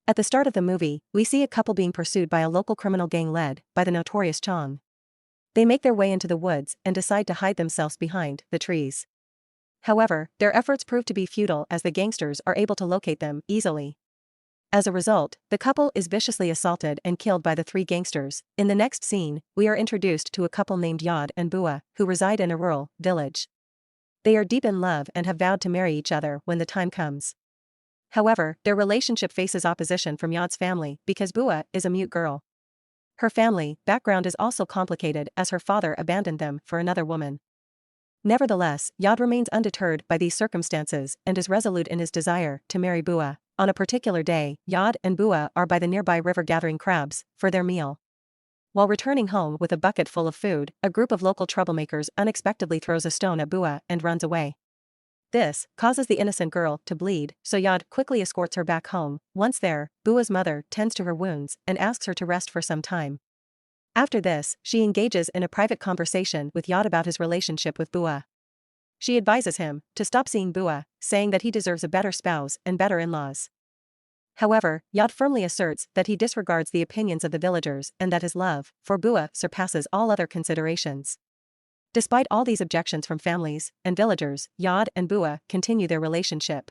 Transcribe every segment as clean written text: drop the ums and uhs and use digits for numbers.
At the start of the movie, we see a couple being pursued by a local criminal gang led by the notorious Chong. They make their way into the woods and decide to hide themselves behind the trees. However, their efforts prove to be futile as the gangsters are able to locate them easily. As a result, the couple is viciously assaulted and killed by the three gangsters. In the next scene, we are introduced to a couple named Yod and Bua, who reside in a rural village. They are deep in love and have vowed to marry each other when the time comes. However, their relationship faces opposition from Yod's family because Bua is a mute girl. Her family background is also complicated as her father abandoned them for another woman. Nevertheless, Yod remains undeterred by these circumstances and is resolute in his desire to marry Bua. On a particular day, Yod and Bua are by the nearby river gathering crabs for their meal. While returning home with a bucket full of food, a group of local troublemakers unexpectedly throws a stone at Bua and runs away. This causes the innocent girl to bleed, so Yod quickly escorts her back home. Once there, Bua's mother tends to her wounds and asks her to rest for some time. After this, she engages in a private conversation with Yod about his relationship with Bua. She advises him to stop seeing Bua, saying that he deserves a better spouse and better in-laws. However, Yod firmly asserts that he disregards the opinions of the villagers and that his love for Bua surpasses all other considerations. Despite all these objections from families and villagers, Yod and Bua continue their relationship.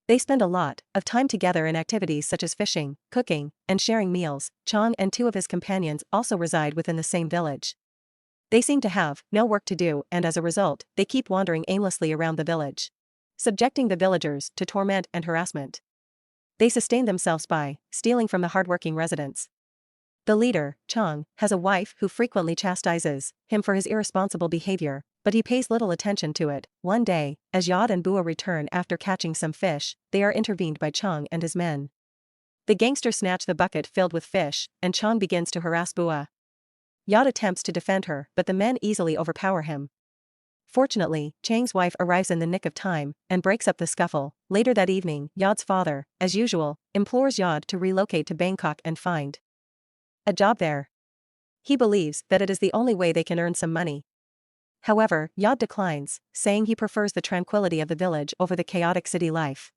They spend a lot of time together in activities such as fishing, cooking, and sharing meals. Chong and two of his companions also reside within the same village. They seem to have no work to do, and as a result, they keep wandering aimlessly around the village, subjecting the villagers to torment and harassment. They sustain themselves by stealing from the hardworking residents. The leader, Chong, has a wife who frequently chastises him for his irresponsible behavior, but he pays little attention to it. One day, as Yod and Bua return after catching some fish, they are intervened by Chong and his men. The gangsters snatch the bucket filled with fish, and Chong begins to harass Bua. Yod attempts to defend her, but the men easily overpower him. Fortunately, Chang's wife arrives in the nick of time and breaks up the scuffle. Later that evening, Yod's father, as usual, implores Yod to relocate to Bangkok and find a job there. He believes that it is the only way they can earn some money. However, Yod declines, saying he prefers the tranquility of the village over the chaotic city life.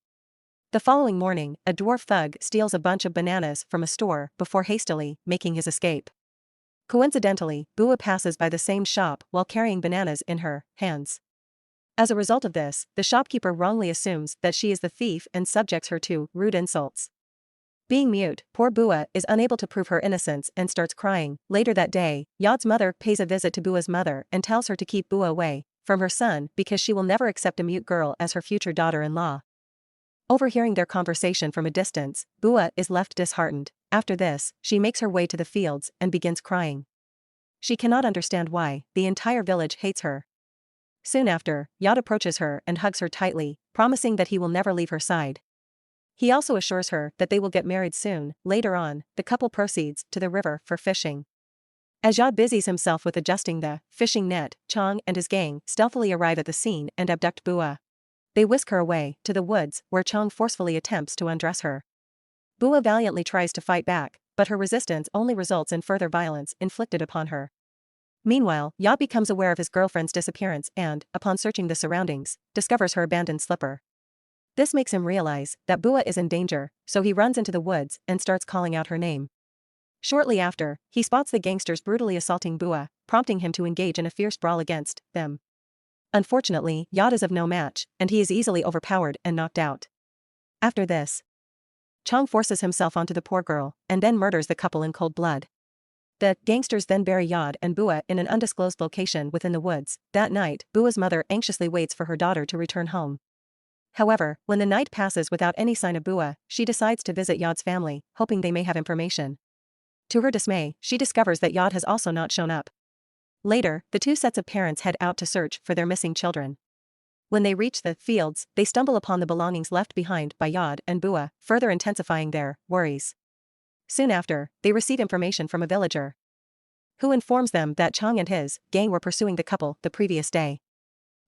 The following morning, a dwarf thug steals a bunch of bananas from a store before hastily making his escape. Coincidentally, Bua passes by the same shop while carrying bananas in her hands. As a result of this, the shopkeeper wrongly assumes that she is the thief and subjects her to rude insults. Being mute, poor Bua is unable to prove her innocence and starts crying. Later that day, Yod's mother pays a visit to Bua's mother and tells her to keep Bua away from her son because she will never accept a mute girl as her future daughter-in-law. Overhearing their conversation from a distance, Bua is left disheartened. After this, she makes her way to the fields and begins crying. She cannot understand why the entire village hates her. Soon after, Yod approaches her and hugs her tightly, promising that he will never leave her side. He also assures her that they will get married soon. Later on, the couple proceeds to the river for fishing. As Yod busies himself with adjusting the fishing net, Chong and his gang stealthily arrive at the scene and abduct Bua. They whisk her away to the woods, where Chong forcefully attempts to undress her. Bua valiantly tries to fight back, but her resistance only results in further violence inflicted upon her. Meanwhile, Yod becomes aware of his girlfriend's disappearance and, upon searching the surroundings, discovers her abandoned slipper. This makes him realize that Bua is in danger, so he runs into the woods and starts calling out her name. Shortly after, he spots the gangsters brutally assaulting Bua, prompting him to engage in a fierce brawl against them. Unfortunately, Yod is of no match, and he is easily overpowered and knocked out. After this, Chong forces himself onto the poor girl, and then murders the couple in cold blood. The gangsters then bury Yod and Bua in an undisclosed location within the woods. That night, Bua's mother anxiously waits for her daughter to return home. However, when the night passes without any sign of Bua, she decides to visit Yod's family, hoping they may have information. To her dismay, she discovers that Yod has also not shown up. Later, the two sets of parents head out to search for their missing children. When they reach the fields, they stumble upon the belongings left behind by Yod and Bua, further intensifying their worries. Soon after, they receive information from a villager, who informs them that Chong and his gang were pursuing the couple the previous day.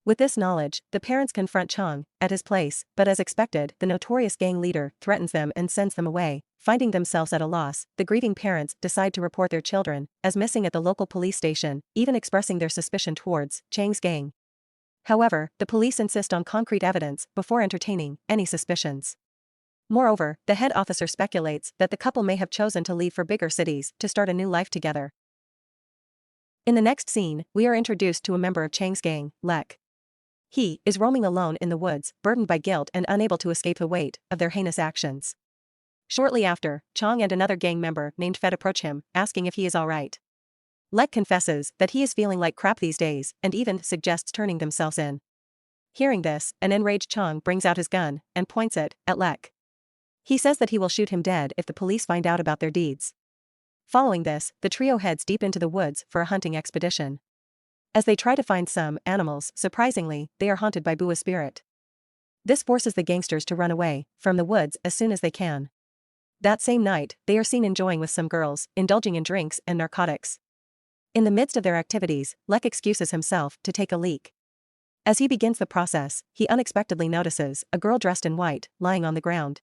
With this knowledge, the parents confront Chong at his place, but as expected, the notorious gang leader threatens them and sends them away. Finding themselves at a loss, the grieving parents decide to report their children as missing at the local police station, even expressing their suspicion towards Chang's gang. However, the police insist on concrete evidence before entertaining any suspicions. Moreover, the head officer speculates that the couple may have chosen to leave for bigger cities to start a new life together. In the next scene, we are introduced to a member of Chang's gang, Lek. He is roaming alone in the woods, burdened by guilt and unable to escape the weight of their heinous actions. Shortly after, Chang and another gang member named Fed approach him, asking if he is alright. Lek confesses that he is feeling like crap these days and even suggests turning themselves in. Hearing this, an enraged Chang brings out his gun and points it at Lek. He says that he will shoot him dead if the police find out about their deeds. Following this, the trio heads deep into the woods for a hunting expedition. As they try to find some animals, surprisingly, they are haunted by Bua's spirit. This forces the gangsters to run away from the woods as soon as they can. That same night, they are seen enjoying with some girls, indulging in drinks and narcotics. In the midst of their activities, Lek excuses himself to take a leak. As he begins the process, he unexpectedly notices a girl dressed in white, lying on the ground.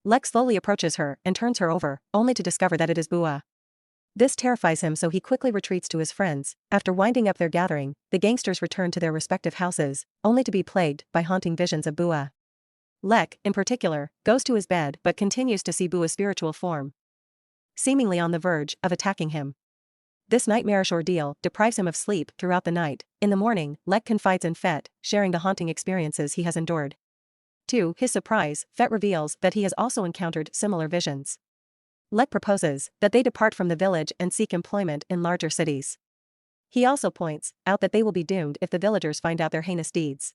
Lek slowly approaches her and turns her over, only to discover that it is Bua. This terrifies him, so he quickly retreats to his friends. After winding up their gathering, the gangsters return to their respective houses, only to be plagued by haunting visions of Bua. Lek, in particular, goes to his bed but continues to see Bua's spiritual form, seemingly on the verge of attacking him. This nightmarish ordeal deprives him of sleep throughout the night. In the morning, Lek confides in Fet, sharing the haunting experiences he has endured. To his surprise, Fet reveals that he has also encountered similar visions. Lek proposes that they depart from the village and seek employment in larger cities. He also points out that they will be doomed if the villagers find out their heinous deeds.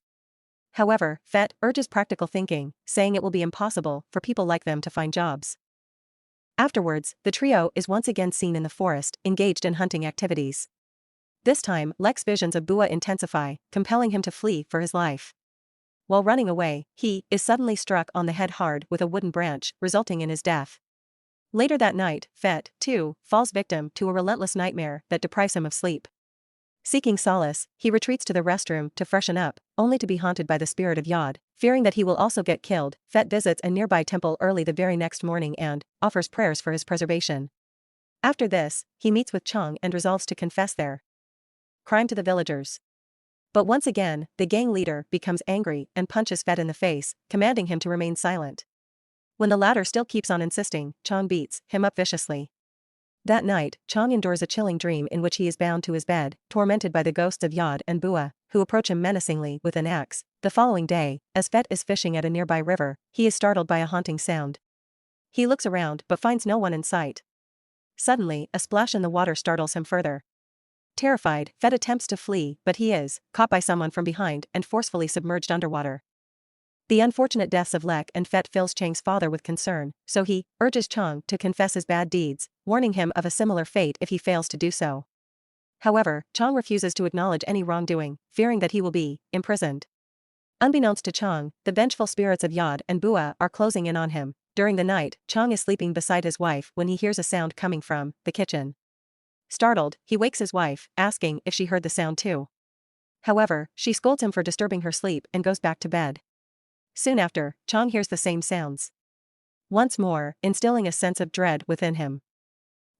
However, Fet urges practical thinking, saying it will be impossible for people like them to find jobs. Afterwards, the trio is once again seen in the forest, engaged in hunting activities. This time, Lek's visions of Bua intensify, compelling him to flee for his life. While running away, he is suddenly struck on the head hard with a wooden branch, resulting in his death. Later that night, Fet, too, falls victim to a relentless nightmare that deprives him of sleep. Seeking solace, he retreats to the restroom to freshen up, only to be haunted by the spirit of Yod. Fearing that he will also get killed, Fet visits a nearby temple early the very next morning and offers prayers for his preservation. After this, he meets with Chang and resolves to confess their crime to the villagers. But once again, the gang leader becomes angry and punches Fet in the face, commanding him to remain silent. When the latter still keeps on insisting, Chang beats him up viciously. That night, Chang endures a chilling dream in which he is bound to his bed, tormented by the ghosts of Yod and Bua, who approach him menacingly with an axe. The following day, as Fet is fishing at a nearby river, he is startled by a haunting sound. He looks around but finds no one in sight. Suddenly, a splash in the water startles him further. Terrified, Fet attempts to flee, but he is caught by someone from behind and forcefully submerged underwater. The unfortunate deaths of Lek and Fet fills Chang's father with concern, so he urges Chang to confess his bad deeds, warning him of a similar fate if he fails to do so. However, Chang refuses to acknowledge any wrongdoing, fearing that he will be imprisoned. Unbeknownst to Chang, the vengeful spirits of Yod and Bua are closing in on him. During the night, Chang is sleeping beside his wife when he hears a sound coming from the kitchen. Startled, he wakes his wife, asking if she heard the sound too. However, she scolds him for disturbing her sleep and goes back to bed. Soon after, Chang hears the same sounds, once more instilling a sense of dread within him.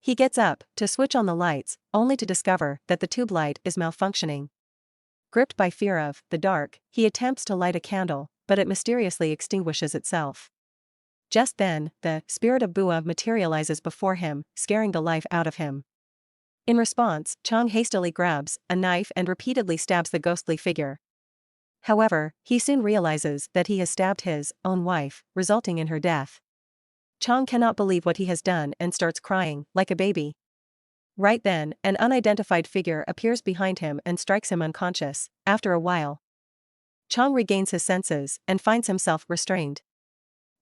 He gets up to switch on the lights, only to discover that the tube light is malfunctioning. Gripped by fear of the dark, he attempts to light a candle, but it mysteriously extinguishes itself. Just then, the spirit of Bua materializes before him, scaring the life out of him. In response, Chang hastily grabs a knife and repeatedly stabs the ghostly figure. However, he soon realizes that he has stabbed his own wife, resulting in her death. Chang cannot believe what he has done and starts crying like a baby. Right then, an unidentified figure appears behind him and strikes him unconscious. After a while, Chang regains his senses and finds himself restrained.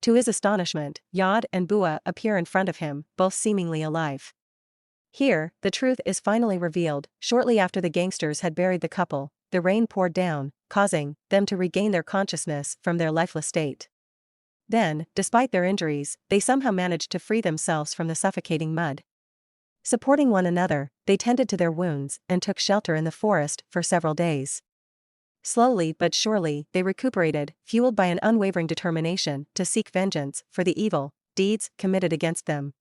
To his astonishment, Yod and Bua appear in front of him, both seemingly alive. Here, the truth is finally revealed. Shortly after the gangsters had buried the couple, the rain poured down, causing them to regain their consciousness from their lifeless state. Then, despite their injuries, they somehow managed to free themselves from the suffocating mud. Supporting one another, they tended to their wounds and took shelter in the forest for several days. Slowly but surely, they recuperated, fueled by an unwavering determination to seek vengeance for the evil deeds committed against them.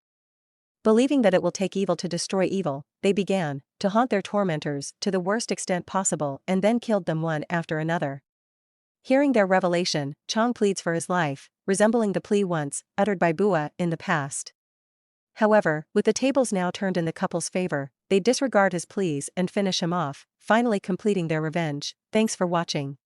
Believing that it will take evil to destroy evil, they began to haunt their tormentors to the worst extent possible and then killed them one after another. Hearing their revelation, Chong pleads for his life, resembling the plea once uttered by Bua in the past. However, with the tables now turned in the couple's favor, they disregard his pleas and finish him off, finally completing their revenge. Thanks for watching.